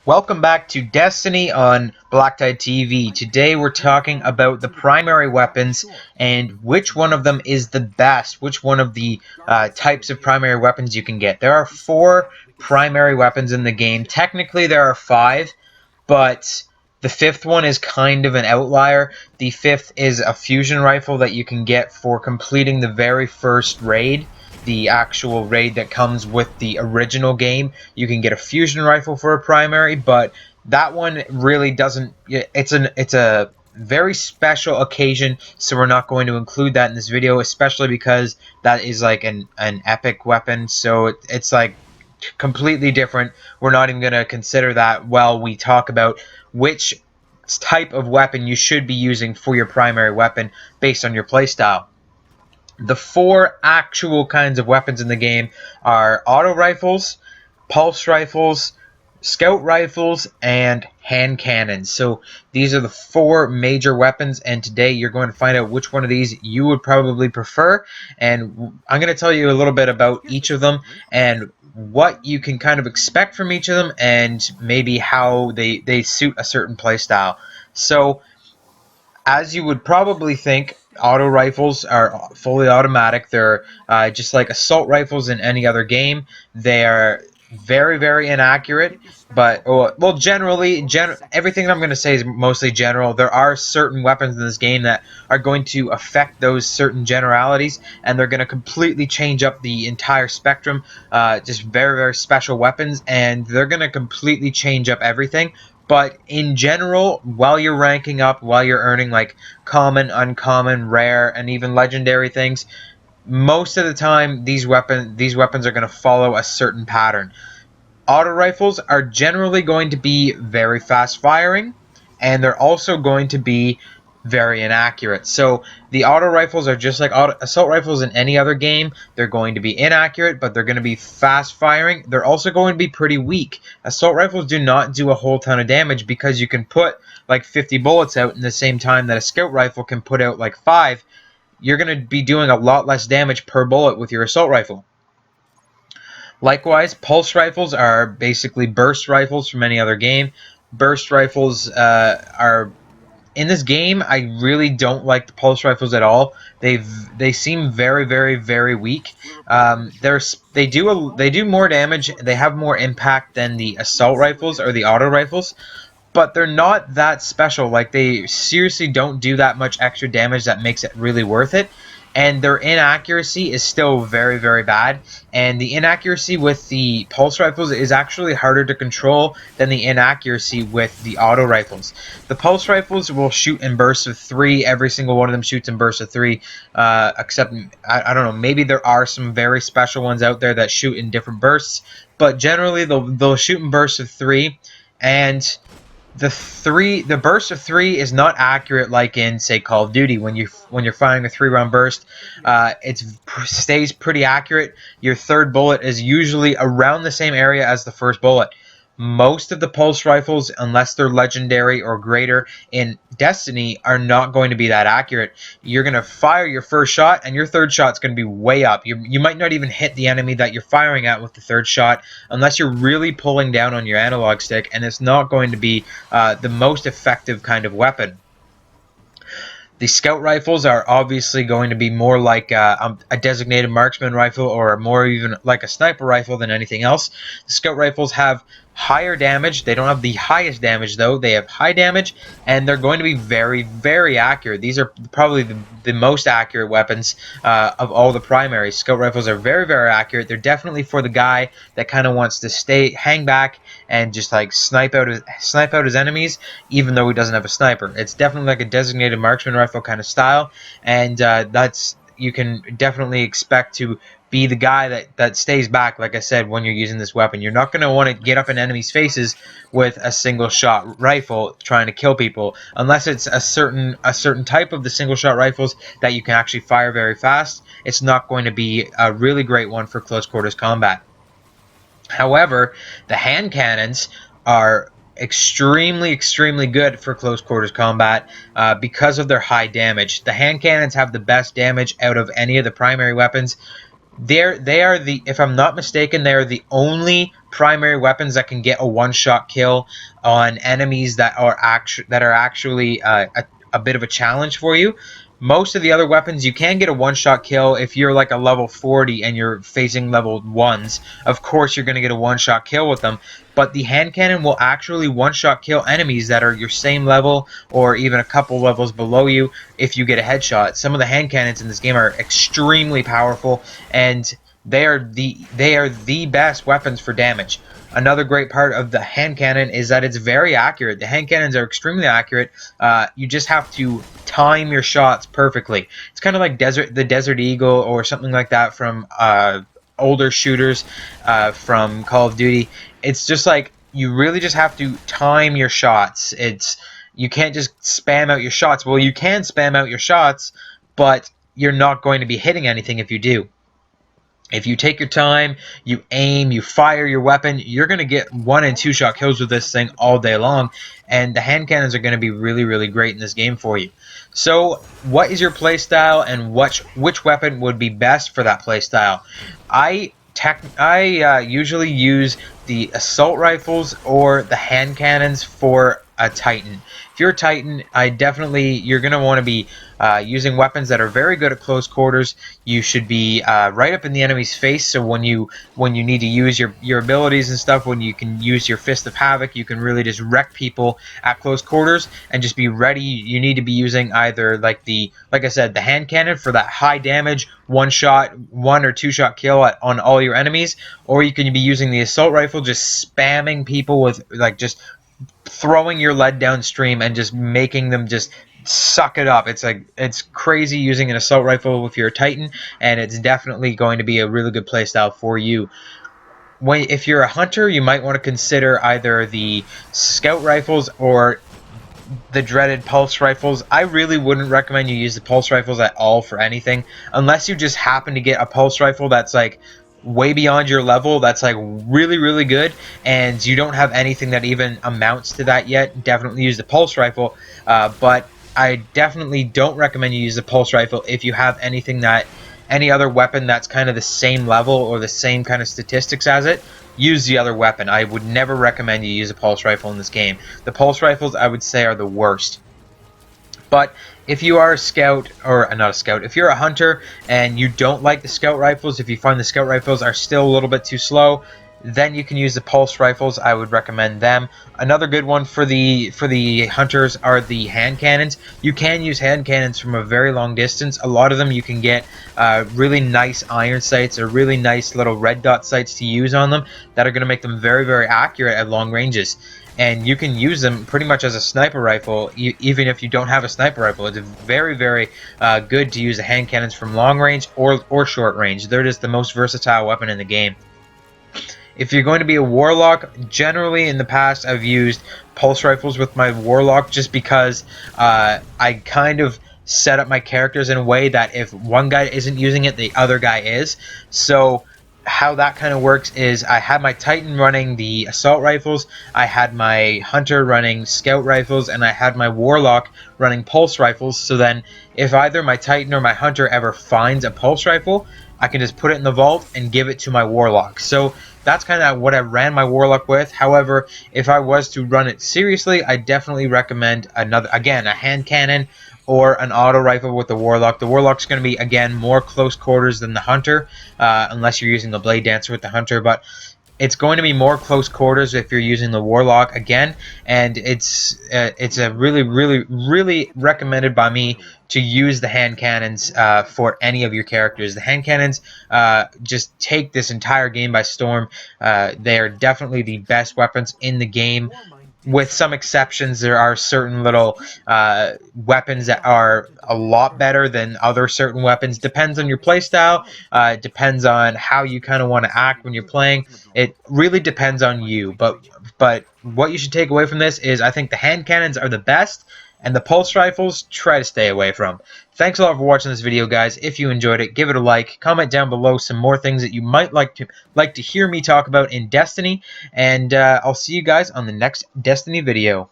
Welcome back to Destiny on BlackTideTV. Today we're talking about the primary weapons and which one of them is the best, which one of the types of primary weapons you can get. There are 4 primary weapons in the game. Technically there are 5, but the 5th one is kind of an outlier. The 5th is a fusion rifle that you can get for completing the very first raid. The actual raid that comes with the original game. You can get a fusion rifle for a primary, but that one really doesn't. It's a very special occasion, so we're not going to include that in this video, especially because that is like an epic weapon. So it's like completely different. We're not even going to consider that while we talk about which type of weapon you should be using for your primary weapon based on your playstyle. The 4 actual kinds of weapons in the game are auto rifles, pulse rifles, scout rifles, and hand cannons. So these are the 4 major weapons, and today you're going to find out which one of these you would probably prefer, and I'm going to tell you a little bit about each of them and what you can kind of expect from each of them, and maybe how they suit a certain playstyle. So as you would probably think, auto rifles are fully automatic. They're just like assault rifles in any other game. They are very, very inaccurate. But, well, generally, everything I'm going to say is mostly general. There are certain weapons in this game that are going to affect those certain generalities, and they're going to completely change up the entire spectrum. Just very, very special weapons, and they're going to completely change up everything. But in general, while you're ranking up, while you're earning like common, uncommon, rare, and even legendary things, most of the time these weapons are going to follow a certain pattern. Auto rifles are generally going to be very fast firing, and they're also going to be very inaccurate. So the auto rifles are just like assault rifles in any other game. They're going to be inaccurate, but they're going to be fast firing. They're also going to be pretty weak. Assault rifles do not do a whole ton of damage because you can put like 50 bullets out in the same time that a scout rifle can put out like 5. You're going to be doing a lot less damage per bullet with your assault rifle. Likewise, pulse rifles are basically burst rifles from any other game. Burst rifles are in this game. I really don't like the pulse rifles at all. They seem very, very, very weak. They do more damage. They have more impact than the assault rifles or the auto rifles, but they're not that special. Like, they seriously don't do that much extra damage that makes it really worth it. And their inaccuracy is still very, very bad. And the inaccuracy with the pulse rifles is actually harder to control than the inaccuracy with the auto rifles. The pulse rifles will shoot in bursts of 3. Every single one of them shoots in bursts of 3. Except, I don't know, maybe there are some very special ones out there that shoot in different bursts. But generally, they'll shoot in bursts of 3. And the burst of 3 is not accurate like in, say, Call of Duty. When you're firing a 3-round burst, it stays pretty accurate. Your third bullet is usually around the same area as the first bullet. Most of the pulse rifles, unless they're legendary or greater in Destiny, are not going to be that accurate. You're going to fire your first shot, and your third shot's going to be way up. You might not even hit the enemy that you're firing at with the third shot, unless you're really pulling down on your analog stick, and it's not going to be the most effective kind of weapon. The scout rifles are obviously going to be more like a designated marksman rifle, or more even like a sniper rifle than anything else. The scout rifles have higher damage. They don't have the highest damage, though. They have high damage, and they're going to be very, very accurate. These are probably the most accurate weapons of all the primaries. Scout rifles are very, very accurate. They're definitely for the guy that kind of wants to hang back and just like snipe out his enemies, even though he doesn't have a sniper. It's definitely like a designated marksman rifle kind of style, and you can definitely expect to be the guy that stays back, like I said, when you're using this weapon. You're not going to want to get up in enemies' faces with a single shot rifle trying to kill people, unless it's a certain type of the single shot rifles that you can actually fire very fast. It's not going to be a really great one for close quarters combat. However, the hand cannons are extremely, extremely good for close quarters combat because of their high damage. The hand cannons have the best damage out of any of the primary weapons. They are if I'm not mistaken, they are the only primary weapons that can get a one-shot kill on enemies that are actually a bit of a challenge for you. Most of the other weapons, you can get a one-shot kill if you're like a level 40 and you're facing level 1s. Of course, you're going to get a one-shot kill with them, but the hand cannon will actually one-shot kill enemies that are your same level or even a couple levels below you if you get a headshot. Some of the hand cannons in this game are extremely powerful, and they are the best weapons for damage. Another great part of the hand cannon is that it's very accurate. The hand cannons are extremely accurate. You just have to time your shots perfectly. It's kind of like the Desert Eagle or something like that from older shooters from Call of Duty. It's just like you really just have to time your shots. You can't just spam out your shots. Well, you can spam out your shots, but you're not going to be hitting anything if you do. If you take your time, you aim, you fire your weapon, you're going to get 1- and 2-shot kills with this thing all day long, and the hand cannons are going to be really, really great in this game for you. So, what is your playstyle, and which weapon would be best for that playstyle? I usually use the assault rifles or the hand cannons for a Titan. If you're a Titan, you're going to want to be using weapons that are very good at close quarters. You should be right up in the enemy's face, so when you need to use your abilities and stuff, when you can use your Fist of Havoc, you can really just wreck people at close quarters and just be ready. You need to be using either like I said, the hand cannon for that high damage, 1 or 2-shot kill on all your enemies, or you can be using the assault rifle, just spamming people with just throwing your lead downstream and just making them just suck it up. It's crazy using an assault rifle if you're a Titan, and it's definitely going to be a really good playstyle for you. If you're a hunter, you might want to consider either the scout rifles or the dreaded pulse rifles. I really wouldn't recommend you use the pulse rifles at all for anything, unless you just happen to get a pulse rifle that's like way beyond your level, that's like really, really good, and you don't have anything that even amounts to that yet. Definitely use the pulse rifle, but I definitely don't recommend you use the pulse rifle if you have any other weapon that's kind of the same level or the same kind of statistics as it. Use the other weapon. I would never recommend you use a pulse rifle in this game. The pulse rifles, I would say, are the worst. But if you are a scout, or not a scout, if you're a hunter and you don't like the scout rifles, if you find the scout rifles are still a little bit too slow, then you can use the pulse rifles. I would recommend them. Another good one for the hunters are the hand cannons. You can use hand cannons from a very long distance. A lot of them you can get really nice iron sights or really nice little red dot sights to use on them that are going to make them very, very accurate at long ranges. And you can use them pretty much as a sniper rifle, even if you don't have a sniper rifle. It's very, very good to use the hand cannons from long range or short range. They're just the most versatile weapon in the game. If you're going to be a warlock, generally in the past I've used pulse rifles with my warlock just because I kind of set up my characters in a way that if one guy isn't using it, the other guy is. So how that kind of works is I had my Titan running the assault rifles, I had my hunter running scout rifles, and I had my warlock running pulse rifles. So then if either my Titan or my hunter ever finds a pulse rifle, I can just put it in the vault and give it to my warlock. So that's kind of what I ran my warlock with. However, if I was to run it seriously, I definitely recommend a hand cannon or an auto rifle with the warlock. The warlock's going to be, again, more close quarters than the hunter, unless you're using the blade dancer with the hunter, but it's going to be more close quarters if you're using the warlock again, and it's a really, really, really recommended by me to use the hand cannons for any of your characters. The hand cannons just take this entire game by storm. They are definitely the best weapons in the game. With some exceptions, there are certain little weapons that are a lot better than other certain weapons. Depends on your playstyle. Depends on how you kind of want to act when you're playing. It really depends on you. But what you should take away from this is I think the hand cannons are the best, and the pulse rifles, try to stay away from. Thanks a lot for watching this video, guys. If you enjoyed it, give it a like. Comment down below some more things that you might like to hear me talk about in Destiny. And I'll see you guys on the next Destiny video.